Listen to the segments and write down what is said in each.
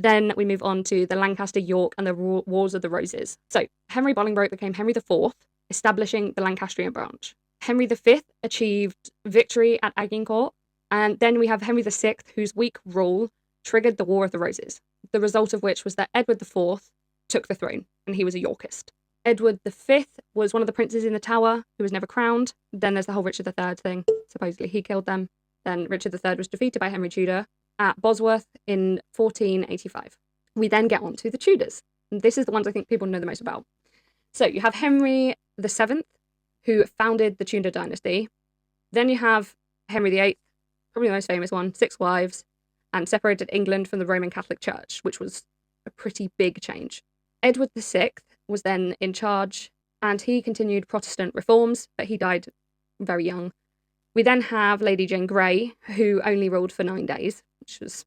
Then we move on to the Lancaster, York, and the Wars of the Roses. So Henry Bolingbroke became Henry IV, establishing the Lancastrian branch. Henry V achieved victory at Agincourt, and then we have Henry VI, whose weak rule triggered the War of the Roses, the result of which was that Edward IV took the throne, and he was a Yorkist. Edward V was one of the princes in the Tower who was never crowned. Then there's the whole Richard III thing. Supposedly he killed them. Then Richard III was defeated by Henry Tudor at Bosworth in 1485. We then get on to the Tudors. And this is the ones I think people know the most about. So you have Henry VII, who founded the Tudor dynasty. Then you have Henry VIII, probably the most famous one, 6 wives, and separated England from the Roman Catholic Church, which was a pretty big change. Edward VI was then in charge, and he continued Protestant reforms, but he died very young. We then have Lady Jane Grey, who only ruled for 9 days, which was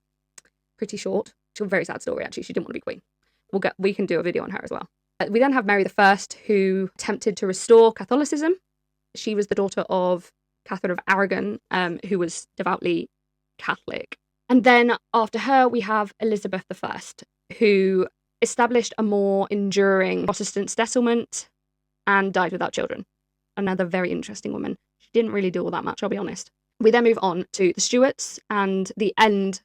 pretty short. She was a very sad story, actually. She didn't want to be queen. We can do a video on her as well. We then have Mary I, who attempted to restore Catholicism. She was the daughter of Catherine of Aragon, who was devoutly Catholic. And then after her, we have Elizabeth I, who established a more enduring Protestant settlement and died without children. Another very interesting woman. She didn't really do all that much, I'll be honest. We then move on to the Stuarts and the end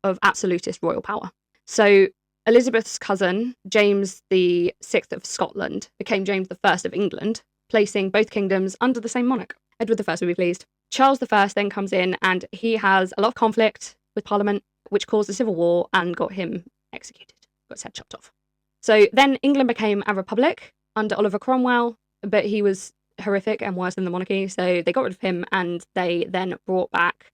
of absolutist royal power. So Elizabeth's cousin, James VI of Scotland, became James I of England, placing both kingdoms under the same monarch. Edward I will be pleased. Charles I then comes in, and he has a lot of conflict with Parliament, which caused a civil war and got him executed. Got his head chopped off. So then England became a republic under Oliver Cromwell, but he was horrific and worse than the monarchy, so they got rid of him, and they then brought back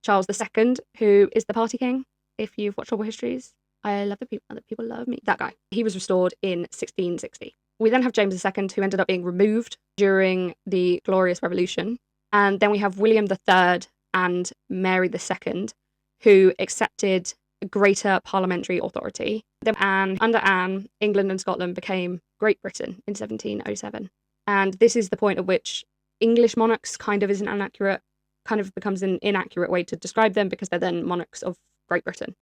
Charles II, who is the party king. If you've watched Royal Histories, I love the people. Other people love me. That guy. He was restored in 1660. We then have James II, who ended up being removed during the Glorious Revolution, and then we have William III and Mary II, who accepted greater parliamentary authority. Then under Anne, England and Scotland became Great Britain in 1707. And this is the point at which English monarchs kind of becomes an inaccurate way to describe them, because they're then monarchs of Great Britain.